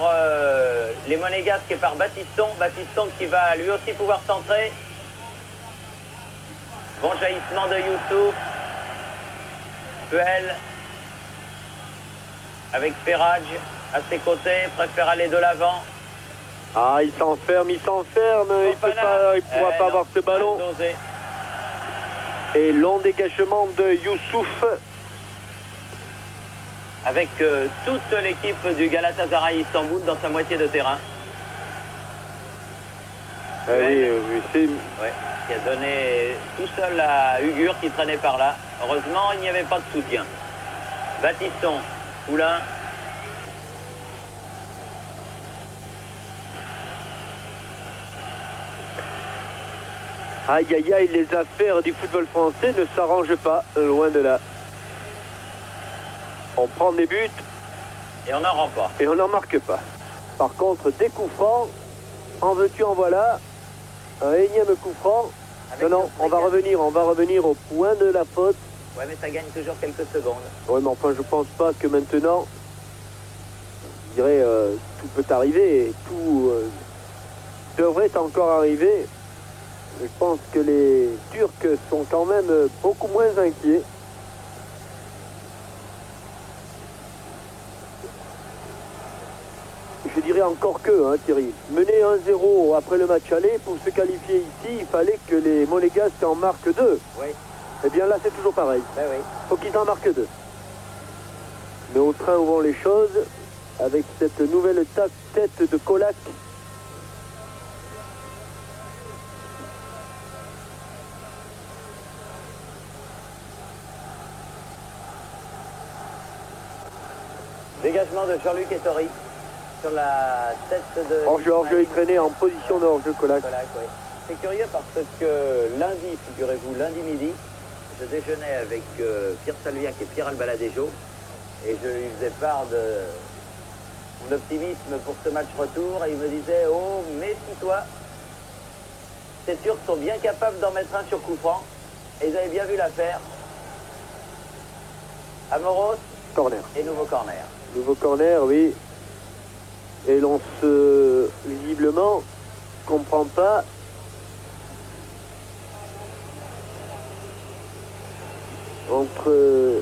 les Monégasques et par Baptiston. Baptiston qui va lui aussi pouvoir centrer. Bon jaillissement de Youssouf. Puel. Avec Ferrage à ses côtés. Préfère aller de l'avant. Ah, il s'enferme. Il ne pourra pas avoir ce ballon. Et long dégagement de Youssouf. Avec toute l'équipe du Galatasaray Istanbul dans sa moitié de terrain. Oui, c'est... Ouais, qui a donné tout seul à Ugur qui traînait par là. Heureusement, il n'y avait pas de soutien. Baptiston, Poulain. Aïe, aïe, aïe, les affaires du football français ne s'arrangent pas, loin de là. On prend des buts. Et on n'en rend pas. Et on n'en marque pas. Par contre, des coups francs, en veux-tu, en voilà. Un énième coup franc. Non, on va revenir au point de la faute. Ouais, mais ça gagne toujours quelques secondes. Oui, mais enfin, je pense pas que maintenant, je dirais, tout peut arriver. Tout devrait encore arriver. Je pense que les Turcs sont quand même beaucoup moins inquiets. Je dirais encore que, hein, Thierry, mener 1-0 après le match aller, pour se qualifier ici, il fallait que les Monégasques en marquent 2. Oui. Eh bien là, c'est toujours pareil. Ben oui. Faut qu'ils en marquent 2. Mais au train où vont les choses, avec cette nouvelle tête de Colac. Dégagement de Jean-Luc Ettori sur la tête de... Hors-jeu est traîné en position de hors-jeu Colac. Oui. C'est curieux parce que lundi, figurez-vous, lundi midi, je déjeunais avec Pierre Salviac et Pierre Albaladejo et je lui faisais part de mon optimisme pour ce match retour et il me disait « Oh, méfie-toi, ces Turcs sont bien capables d'en mettre un sur coup franc et ils avaient bien vu l'affaire. » Amoros Corner. et nouveau corner. Nouveau corner, oui. Et l'on se, visiblement, comprend pas. Entre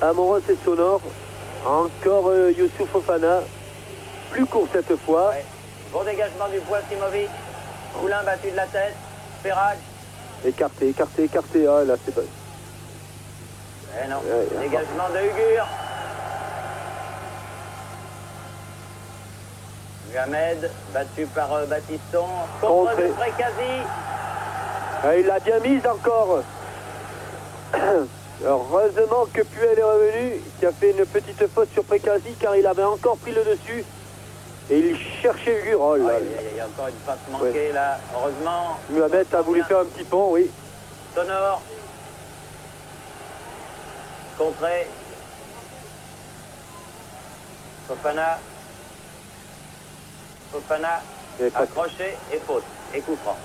Amoros et Sonor. Encore Youssouf Fofana. Plus court cette fois. Ouais. Bon dégagement du poids Simovic. Poulain battu de la tête. Ferrage. Écarté. Ah là, c'est pas... Eh non. Dégagement de Ugur. Mohamed, battu par Baptiston. Contre de Précasi. Il l'a bien mise encore. Heureusement que Puel est revenu, qui a fait une petite faute sur Précasi, car il avait encore pris le dessus. Et il cherchait Ugur. Oh là, il y a encore une passe manquée là. Heureusement. Mohamed a voulu faire un petit pont, oui. Sonor. Contré. Fofana. Accroché et faute. Et coup franc.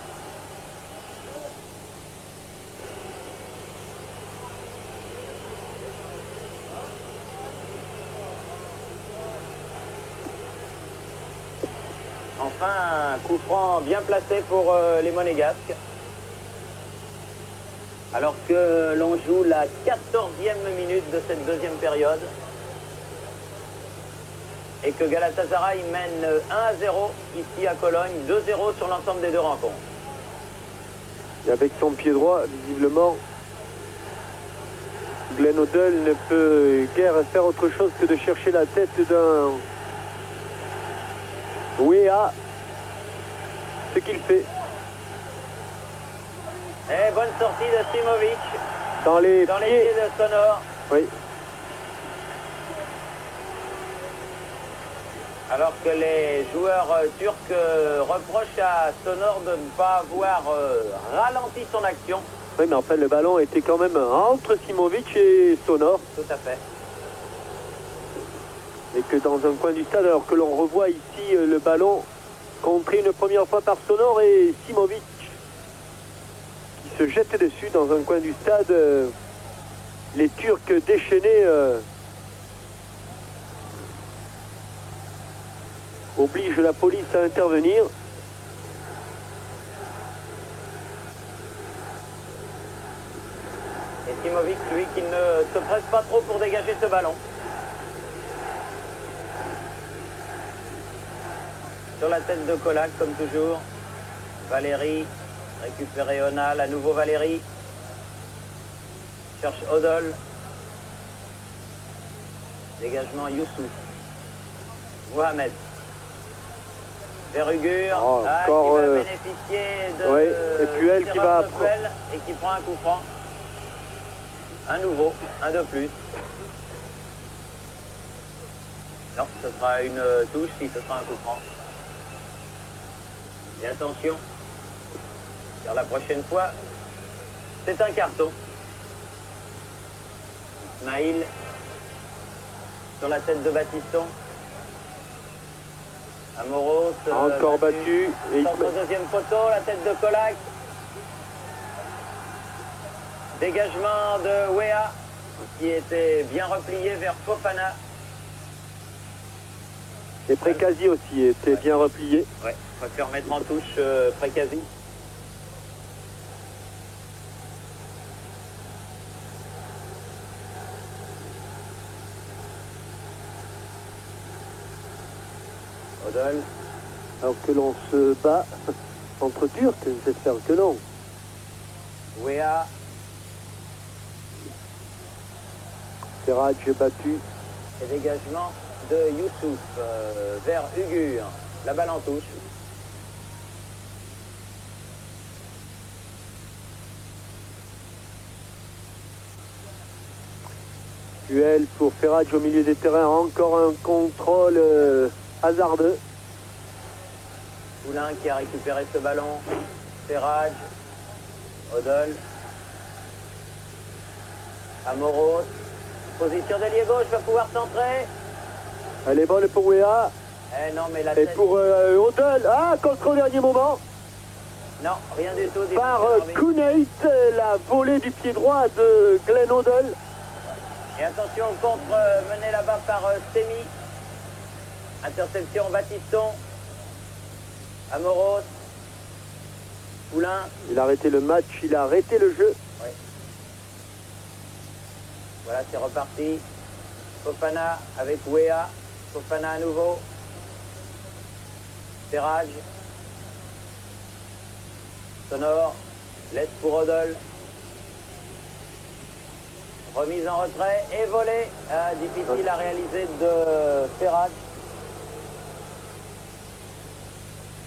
Enfin, un coup franc bien placé pour les Monégasques. Alors que l'on joue la 14e minute de cette deuxième période. Et que Galatasaray mène 1-0 ici à Cologne, 2-0 sur l'ensemble des deux rencontres. Et avec son pied droit, visiblement, Glenn Hoddle ne peut guère faire autre chose que de chercher la tête d'un Wea, ce qu'il fait. Et bonne sortie de Simovic Dans les pieds de Sonor. Oui. Alors que les joueurs turcs reprochent à Sonor de ne pas avoir ralenti son action. Oui, mais enfin, le ballon était quand même entre Simovic et Sonor. Tout à fait. Et que dans un coin du stade, alors que l'on revoit ici le ballon contré une première fois par Sonor et Simovic qui se jette dessus dans un coin du stade. Les Turcs déchaînés obligent la police à intervenir. Et Simovic, lui, qui ne se presse pas trop pour dégager ce ballon. Sur la tête de Colac, comme toujours. Valérie, récupéré Onal, à nouveau Valérie. Cherche Odol. Dégagement Youssouf. Mohamed. Verrugur, encore, qui va bénéficier de ouais, et Puel qui va Puel et qui prend un coup franc. Un nouveau, un de plus. Non, ce sera une touche si ce sera un coup franc. Et attention, car la prochaine fois, c'est un carton. Ismail sur la tête de Baptiston. Amoros encore battu. Et au deuxième poteau, la tête de Colac. Dégagement de Wea qui était bien replié vers Fofana. Et Précasi aussi était bien replié. Ouais, on va faire mettre en touche Précasi. Odol. Alors que l'on se bat entre Turcs, j'espère que non. Wea. Ferrage battu. Et dégagement de Youssouf vers Ugur. La balle en touche. Duel pour Ferrage au milieu des terrains. Encore un contrôle hasardeux. Poulain qui a récupéré ce ballon. Ferrage. Odol. Amoros. Position d'ailier gauche, va pouvoir centrer. Elle est bonne pour Wea. Eh non, mais la Et tête... pour Odol. Ah, contre au dernier moment. Non, rien du tout. Par Kunait, la volée du pied droit de Glenn Odol. Et attention au contre mené là-bas par Semi. Interception Baptiston. Amoros. Poulain. Il a arrêté le match, il a arrêté le jeu. Oui. Voilà, c'est reparti. Fofana avec Wea. Fofana à nouveau. Ferrage. Sonor. Laisse pour Odol. Remise en retrait et volée. Difficile à réaliser de Ferrage.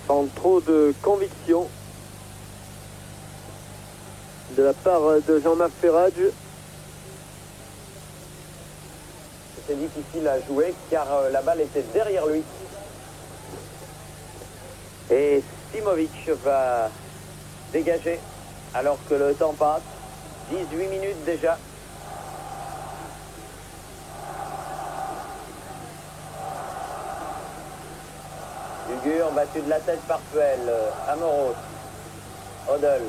Sans trop de conviction de la part de Jean-Marc Ferrage. C'est difficile à jouer car la balle était derrière lui. Et Simovic va dégager alors que le temps passe. 18 minutes déjà. Ugur battu de la tête par Puel. Amoros. Odol.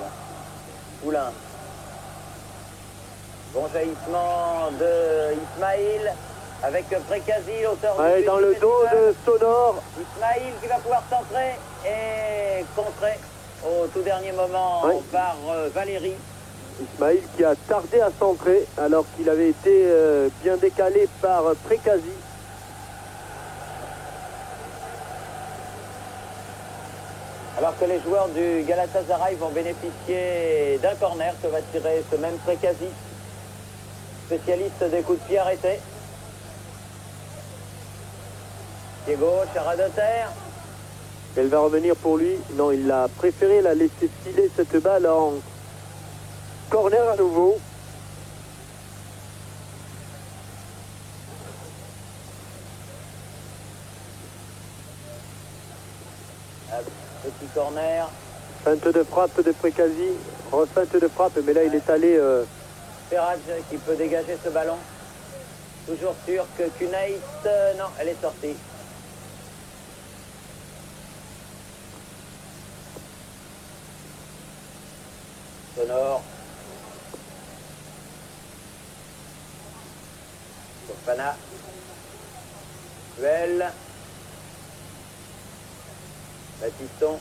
Poulain. Bon jaillissement de Ismail avec Précasi, l'auteur Ouais, dans le dos de Sonor. Ismail qui va pouvoir centrer et contrer au tout dernier moment par Valérie. Ismail qui a tardé à centrer alors qu'il avait été bien décalé par Précasi. Alors que les joueurs du Galatasaray vont bénéficier d'un corner que va tirer ce même Précasi, spécialiste des coups de pied arrêtés. Pied gauche, à ras de terre. Elle va revenir pour lui. Non, il a préféré la laisser filer cette balle en corner à nouveau. Petit corner. Feinte de frappe de Précasi. Refeinte de frappe, mais là il est allé... Ferrage qui peut dégager ce ballon. Toujours sûr que Kunait, non, elle est sortie. Sonore. Fofana. Duel. Baptiston.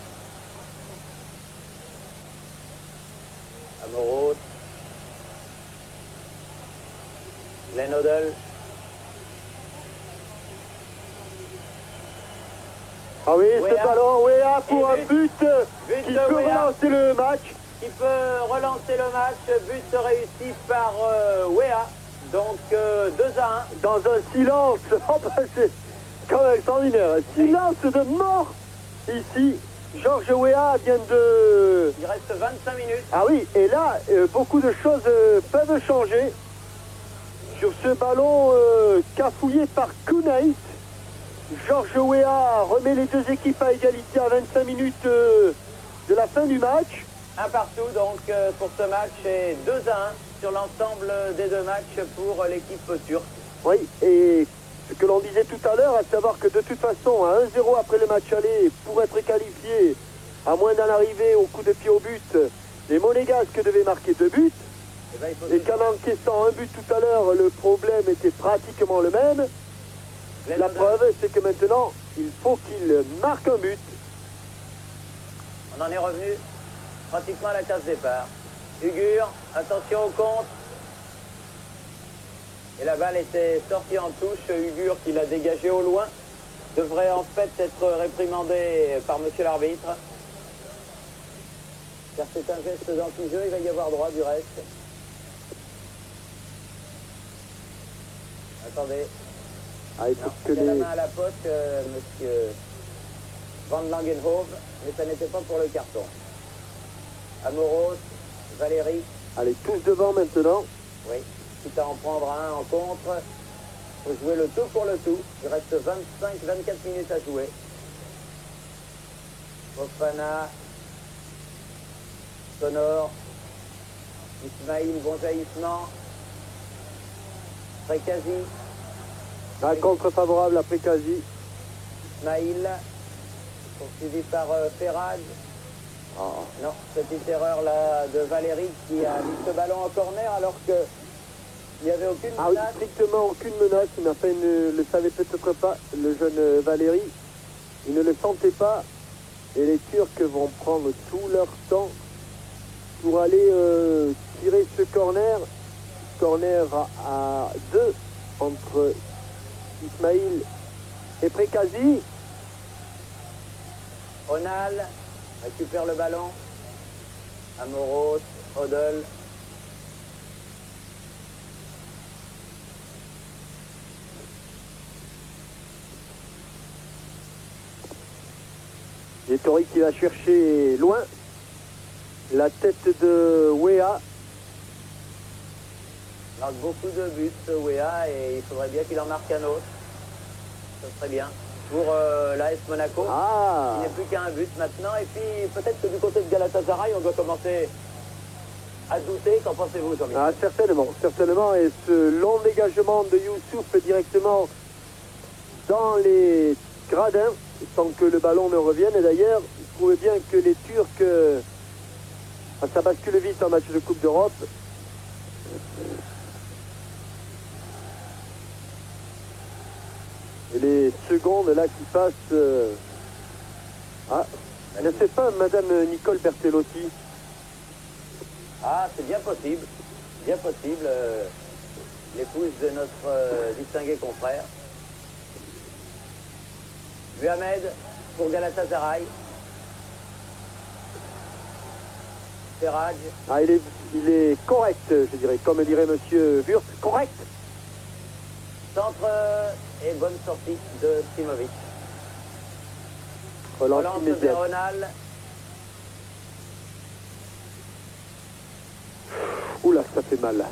Amoros. Glenn Hoddle. Ah oui, Wea. ce ballon, Wea pour Et un but qui de peut Wea. relancer le match. Qui peut relancer le match. But réussi par Wea. Donc 2-1. Dans un silence, oh, bah, c'est quand même extraordinaire. Un silence de mort ici. Georges Weah vient de... Il reste 25 minutes. Ah oui, et là, beaucoup de choses peuvent changer. Sur ce ballon cafouillé par Kunait, Georges Weah remet les deux équipes à égalité à 25 minutes de la fin du match. Un partout donc pour ce match et 2-1 sur l'ensemble des deux matchs pour l'équipe turque. Oui, et ce que l'on disait tout à l'heure, à savoir que de toute façon, à 1-0 après le match aller, pour être qualifié, à moins d'en arriver au coup de pied au but, les Monégasques devaient marquer 2 buts. Et qu'en encaissant un but tout à l'heure, le problème était pratiquement le même. La preuve, c'est que maintenant, il faut qu'il marque un but. On en est revenu pratiquement à la case départ. Ugur, attention au contre. Et la balle était sortie en touche. Ugur qui l'a dégagé au loin devrait en fait être réprimandé par monsieur l'arbitre. Car c'est un geste d'anti-jeu, il va y avoir droit du reste. Attendez. Ah, il faut que Il a la les... main à la poche, monsieur Van Langenhove, mais ça n'était pas pour le carton. Amoros, Valérie. Allez, tous devant maintenant. Oui, quitte à en prendre un en contre. Il faut jouer le tout pour le tout. Il reste 25-24 minutes à jouer. Fofana. Sonore. Ismail, bon jaillissement. Précasi. Un contre favorable après Quasi. Ismail. Poursuivi par Ferrage. Ah. Non, petite erreur là de Valérie qui a mis ce ballon en corner alors que il n'y avait aucune Ah oui, menace. strictement aucune menace. Mais enfin, il ne le savait peut-être pas, le jeune Valérie. Il ne le sentait pas. Et les Turcs vont prendre tout leur temps pour aller tirer ce corner. Corner à 2 entre Ismail et Précasi. Onal récupère le ballon. Amoros, Hoddle. Vettori qui va chercher loin. La tête de Weah. Il marque beaucoup de buts, Weah, et il faudrait bien qu'il en marque un autre. Ce serait bien. Pour l'AS Monaco. Ah. Il n'est plus qu'à un but maintenant. Et puis peut-être que du côté de Galatasaray, on doit commencer à douter. Qu'en pensez-vous, Jean-Michel? Ah, certainement, certainement. Et ce long dégagement de Youssouf directement dans les gradins, sans que le ballon ne revienne. Et d'ailleurs, il trouvait bien que les Turcs, ça bascule vite en match de Coupe d'Europe. Et les secondes là qui passent... Ah, n'est-ce pas Madame Nicole Bertellotti? Ah, c'est bien possible. Bien possible. L'épouse de notre distingué confrère. Mohamed pour Galatasaray. Ferrage. Ah, il est correct, je dirais, comme dirait Monsieur Wurtz, correct. Centre et bonne sortie de Simovic. Relance Relance immédiate. vers Onal. Oula, ça fait mal.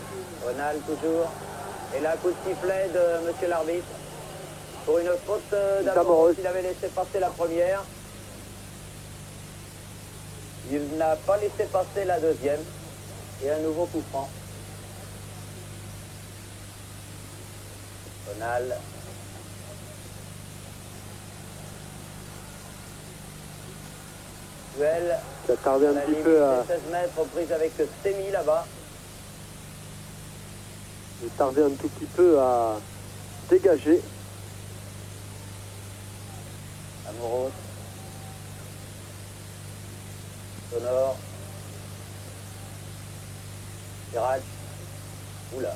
Onal toujours. Et là, coup de sifflet de monsieur l'arbitre. Pour une faute d'Amoros. D'Amoros. Il avait laissé passer la première. Il n'a pas laissé passer la deuxième. Et un nouveau coup franc. Tonal. Duel. Ça tardait un petit peu à... 16 mètres, prise avec Semi là-bas. Il tardait un tout petit peu à dégager. Amoros. Sonore. Chirac. Oula.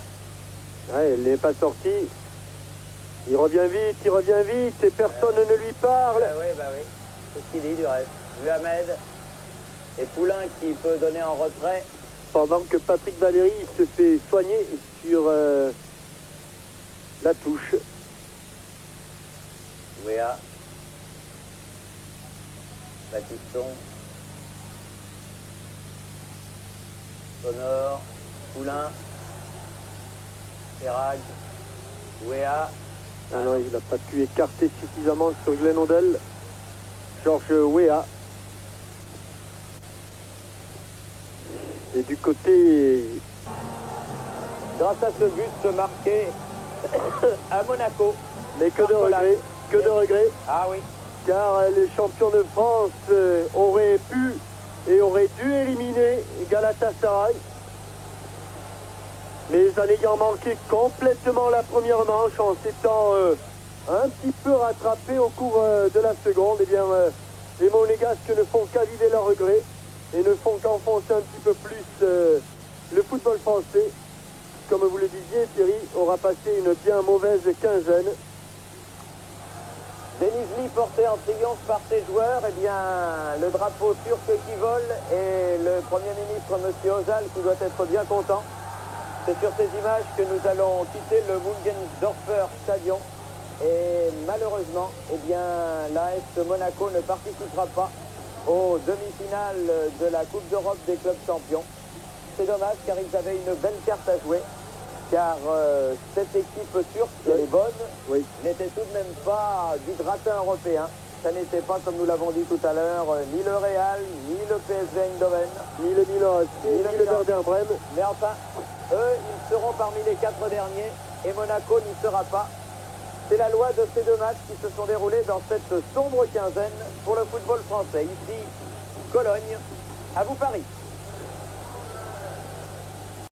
Ouais, il n'est pas sorti. Il revient vite et personne ne lui parle. Bah oui. C'est ce qu'il dit du reste. Mohamed et Poulain qui peut donner en retrait. Pendant que Patrick Valéry se fait soigner sur la touche. Ouéa. Baptiston. Sonore. Poulain. Ferrag. Ouéa. Ah non, il n'a pas pu écarter suffisamment sur Glenondel. Georges Ouéa. Et du côté... Grâce à ce but marqué à Monaco. Mais que de regrets, Ah oui. car les champions de France auraient pu et auraient dû éliminer Galatasaray. Mais en ayant manqué complètement la première manche, en s'étant un petit peu rattrapés au cours de la seconde, eh bien, les Monégasques ne font qu'aviver leurs regrets et ne font qu'enfoncer un petit peu plus le football français. Comme vous le disiez, Thierry aura passé une bien mauvaise quinzaine. Denizli porté en triomphe par ses joueurs, eh bien, le drapeau turc qui vole et le Premier ministre, M. Ozal, qui doit être bien content. C'est sur ces images que nous allons quitter le Mungensdorfer Stadion. Et malheureusement, eh bien, l'AS Monaco ne participera pas aux demi-finales de la Coupe d'Europe des clubs champions. C'est dommage car ils avaient une belle carte à jouer. Car cette équipe turque, elle est bonne, Oui. n'était tout de même pas du gratin européen. Ça n'était pas, comme nous l'avons dit tout à l'heure, ni le Real, ni le PSV Eindhoven, Ni le Milan AC, ni le Werder Brême. mais enfin, eux, ils seront parmi les 4 derniers et Monaco n'y sera pas. C'est la loi de ces deux matchs qui se sont déroulés dans cette sombre quinzaine pour le football français. Ici, Cologne, à vous Paris.